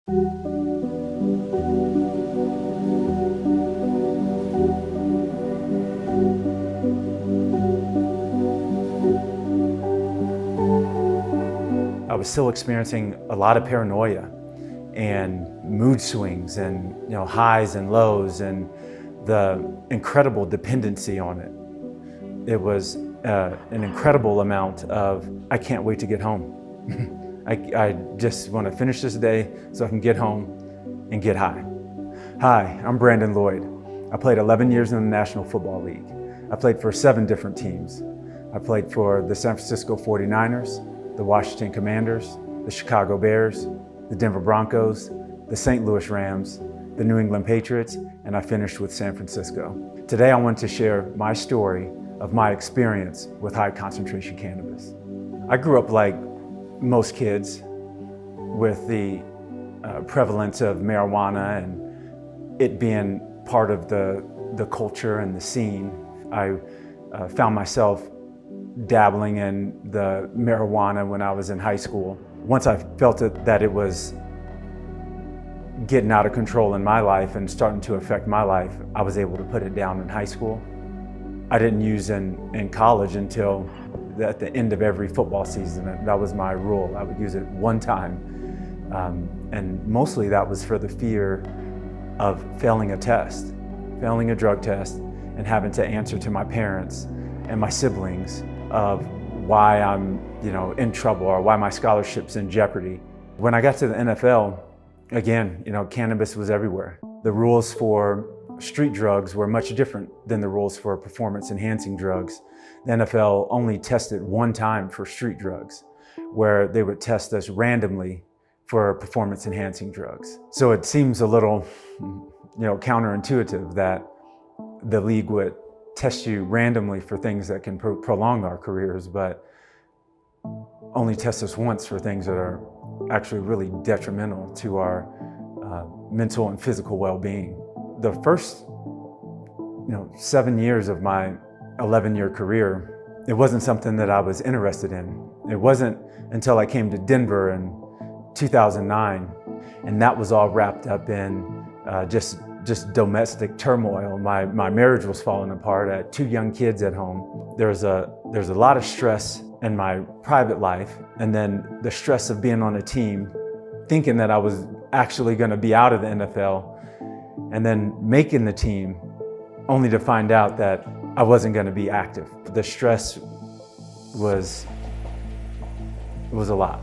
I was still experiencing a lot of paranoia and mood swings and highs and lows and the incredible dependency on it. It was an incredible amount of, I can't wait to get home. I just want to finish this day so I can get home and get high. Hi, I'm Brandon Lloyd. I played 11 years in the National Football League. I played for 7 different teams. I played for the San Francisco 49ers, the Washington Commanders, the Chicago Bears, the Denver Broncos, the St. Louis Rams, the New England Patriots, and I finished with San Francisco. Today I want to share my story of my experience with high concentration cannabis. I grew up like most kids with the prevalence of marijuana and it being part of the culture and the scene. I found myself dabbling in the marijuana when I was in high school. Once I felt that it was getting out of control in my life and starting to affect my life, I was able to put it down in high school. I didn't use in college until at the end of every football season. That was my rule. I would use it one time. And mostly that was for the fear of failing a test, failing a drug test, and having to answer to my parents and my siblings of why I'm in trouble or why my scholarship's in jeopardy. When I got to the NFL, again, cannabis was everywhere. The rules for street drugs were much different than the rules for performance-enhancing drugs. The NFL only tested one time for street drugs, where they would test us randomly for performance-enhancing drugs. So it seems a little, counterintuitive that the league would test you randomly for things that can prolong our careers, but only test us once for things that are actually really detrimental to our mental and physical well-being. The first 7 years of my 11-year career, it wasn't something that I was interested in. It wasn't until I came to Denver in 2009, and that was all wrapped up in just domestic turmoil. My marriage was falling apart. I had 2 young kids at home. There's a lot of stress in my private life, and then the stress of being on a team, thinking that I was actually going to be out of the NFL, and then making the team, only to find out that I wasn't going to be active. The stress was a lot.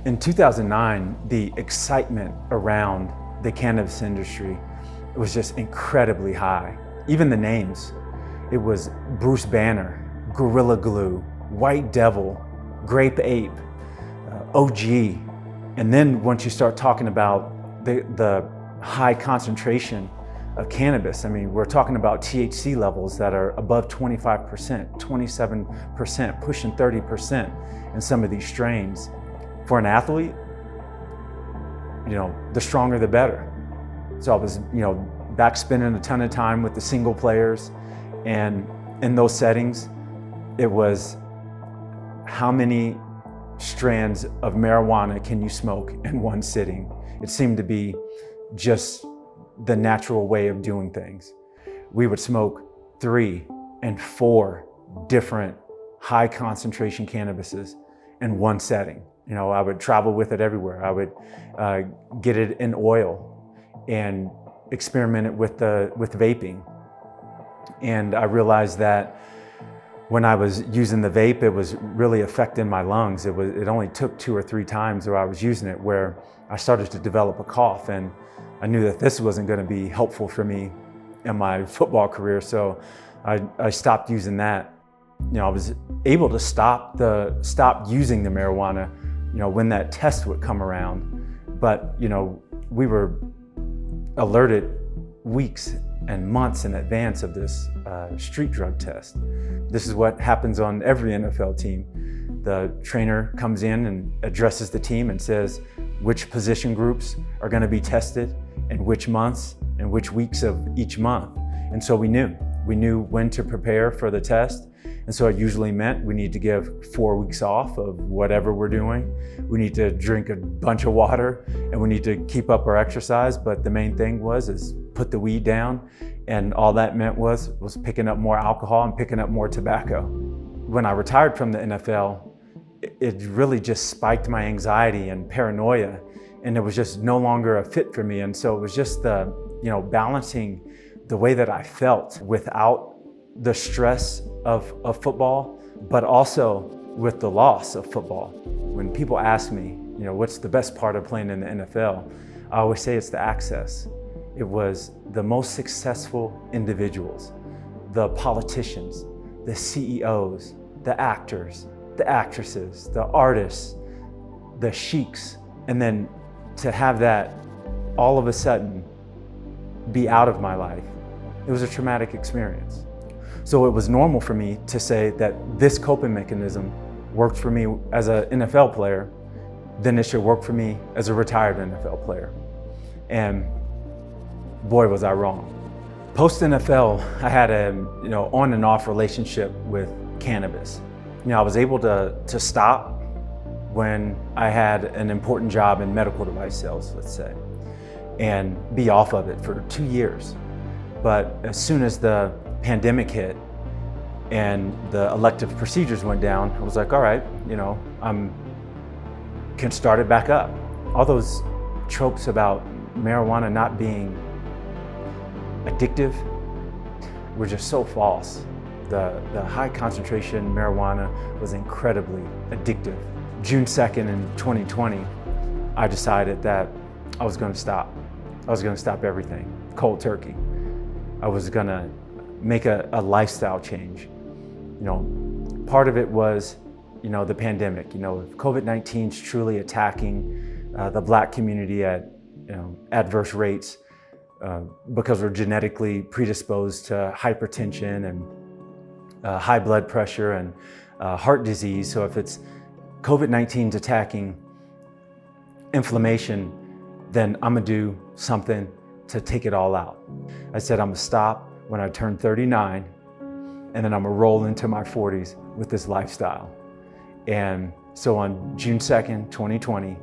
In 2009, the excitement around the cannabis industry was just incredibly high. Even the names. It was Bruce Banner, Gorilla Glue, White Devil, Grape Ape, OG. And then once you start talking about the high concentration of cannabis, I mean, we're talking about THC levels that are above 25%, 27%, pushing 30% in some of these strains. For an athlete, the stronger the better. So I was, back spending a ton of time with the single players, and in those settings, it was how many strands of marijuana can you smoke in one sitting? It seemed to be just the natural way of doing things. We would smoke 3 and 4 different high concentration cannabises in one setting. I would travel with it everywhere. I would get it in oil and experiment it with vaping. And I realized that when I was using the vape, it was really affecting my lungs. It only took 2 or 3 times where I was using it where I started to develop a cough, and I knew that this wasn't going to be helpful for me in my football career. So I stopped using that. I was able to stop using the marijuana, when that test would come around. But, we were alerted weeks and months in advance of this street drug test. This is what happens on every NFL team. The trainer comes in and addresses the team and says which position groups are going to be tested in which months and which weeks of each month. And so we knew when to prepare for the test. And so it usually meant we need to give 4 weeks off of whatever we're doing. We need to drink a bunch of water, and we need to keep up our exercise. But the main thing is put the weed down. And all that meant was picking up more alcohol and picking up more tobacco. When I retired from the NFL, it really just spiked my anxiety and paranoia, and it was just no longer a fit for me. And so it was just balancing the way that I felt without the stress of football, but also with the loss of football. When people ask me, what's the best part of playing in the NFL, I always say it's the access. It was the most successful individuals, the politicians, the CEOs, the actors, the actresses, the artists, the sheiks, and then to have that all of a sudden be out of my life, it was a traumatic experience. So it was normal for me to say that this coping mechanism worked for me as an NFL player, then it should work for me as a retired NFL player. And boy, was I wrong. Post NFL, I had a on and off relationship with cannabis. I was able to stop when I had an important job in medical device sales, let's say, and be off of it for 2 years. But as soon as the pandemic hit and the elective procedures went down, I was like, all right, I can start it back up. All those tropes about marijuana not being addictive were just so false. The high concentration marijuana was incredibly addictive. June 2nd in 2020, I decided that I was going to stop. I was going to stop everything, cold turkey. I was going to make a lifestyle change. Part of it was, the pandemic. If COVID-19 is truly attacking the Black community at adverse rates because we're genetically predisposed to hypertension and high blood pressure and heart disease. So if it's COVID-19 is attacking inflammation, then I'm gonna do something to take it all out. I said I'm gonna stop when I turn 39, and then I'm gonna roll into my 40s with this lifestyle. And so on June 2nd, 2020,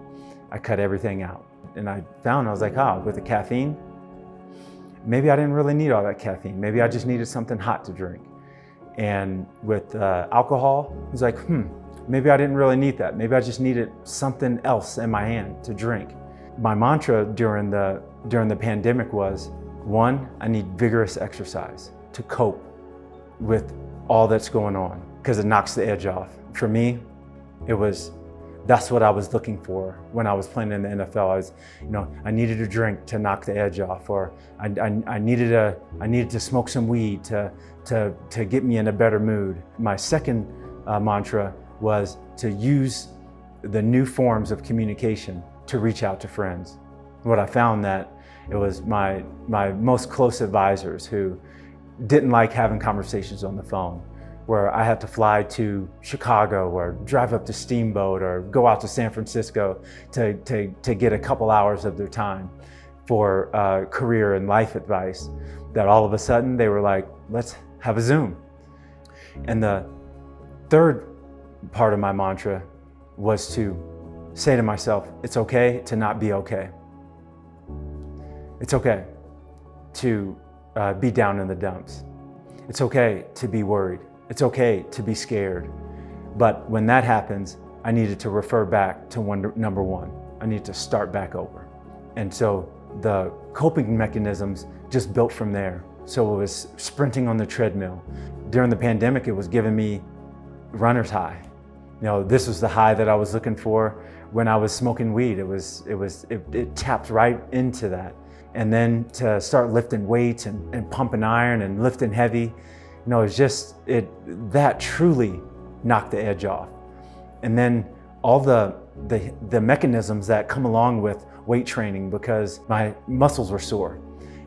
I cut everything out. And I was like, with the caffeine, maybe I didn't really need all that caffeine. Maybe I just needed something hot to drink. And with alcohol, I was like, maybe I didn't really need that. Maybe I just needed something else in my hand to drink. My mantra during the pandemic was, one, I need vigorous exercise to cope with all that's going on, because it knocks the edge off. For me, that's what I was looking for when I was playing in the NFL. I needed a drink to knock the edge off, or I needed to smoke some weed to get me in a better mood. My second mantra was to use the new forms of communication to reach out to friends. What I found that it was my most close advisors who didn't like having conversations on the phone, where I had to fly to Chicago or drive up to Steamboat or go out to San Francisco to get a couple hours of their time for career and life advice, that all of a sudden they were like, let's have a Zoom. And the third part of my mantra was to say to myself, it's okay to not be okay. It's okay to be down in the dumps. It's okay to be worried. It's okay to be scared. But when that happens, I needed to refer back to number one. I need to start back over. And so the coping mechanisms just built from there. So it was sprinting on the treadmill. During the pandemic, it was giving me runner's high. This was the high that I was looking for when I was smoking weed. It tapped right into that. And then to start lifting weights and pumping iron and lifting heavy, that truly knocked the edge off. And then all the mechanisms that come along with weight training, because my muscles were sore.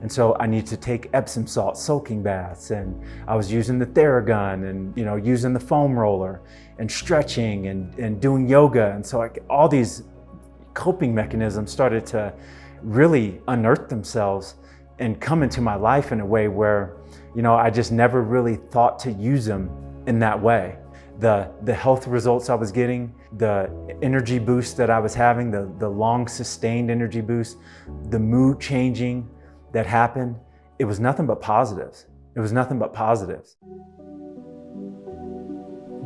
And so I need to take Epsom salt soaking baths, and I was using the Theragun and using the foam roller and stretching and doing yoga. And so all these coping mechanisms started to really unearth themselves and come into my life in a way where I just never really thought to use them in that way. The health results I was getting, the energy boost that I was having, the long sustained energy boost, the mood changing that happened, it was nothing but positives. It was nothing but positives.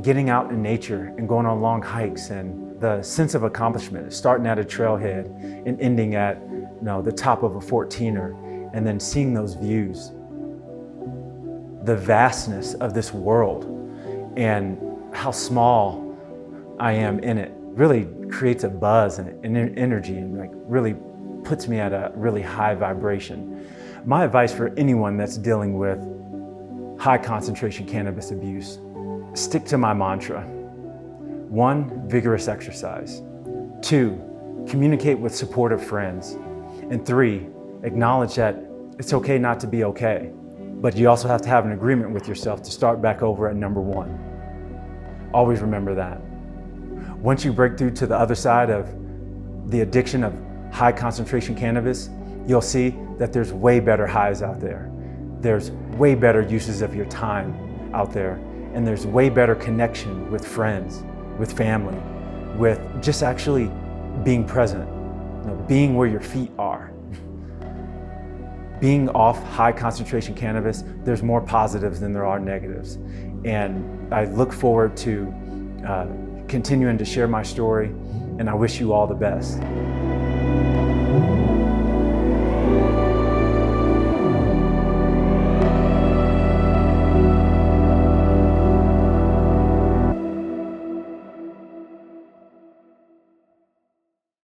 Getting out in nature and going on long hikes and the sense of accomplishment, starting at a trailhead and ending at the top of a 14er, and then seeing those views. The vastness of this world and how small I am in it really creates a buzz and an energy, and like really puts me at a really high vibration. My advice for anyone that's dealing with high concentration cannabis abuse: stick to my mantra. 1, vigorous exercise. 2, communicate with supportive friends. And 3, acknowledge that it's okay not to be okay, but you also have to have an agreement with yourself to start back over at number 1. Always remember that. Once you break through to the other side of the addiction of high concentration cannabis, you'll see that there's way better highs out there. There's way better uses of your time out there, and there's way better connection with friends, with family, with just actually being present, being where your feet are. Being off high concentration cannabis, there's more positives than there are negatives. And I look forward to continuing to share my story, and I wish you all the best.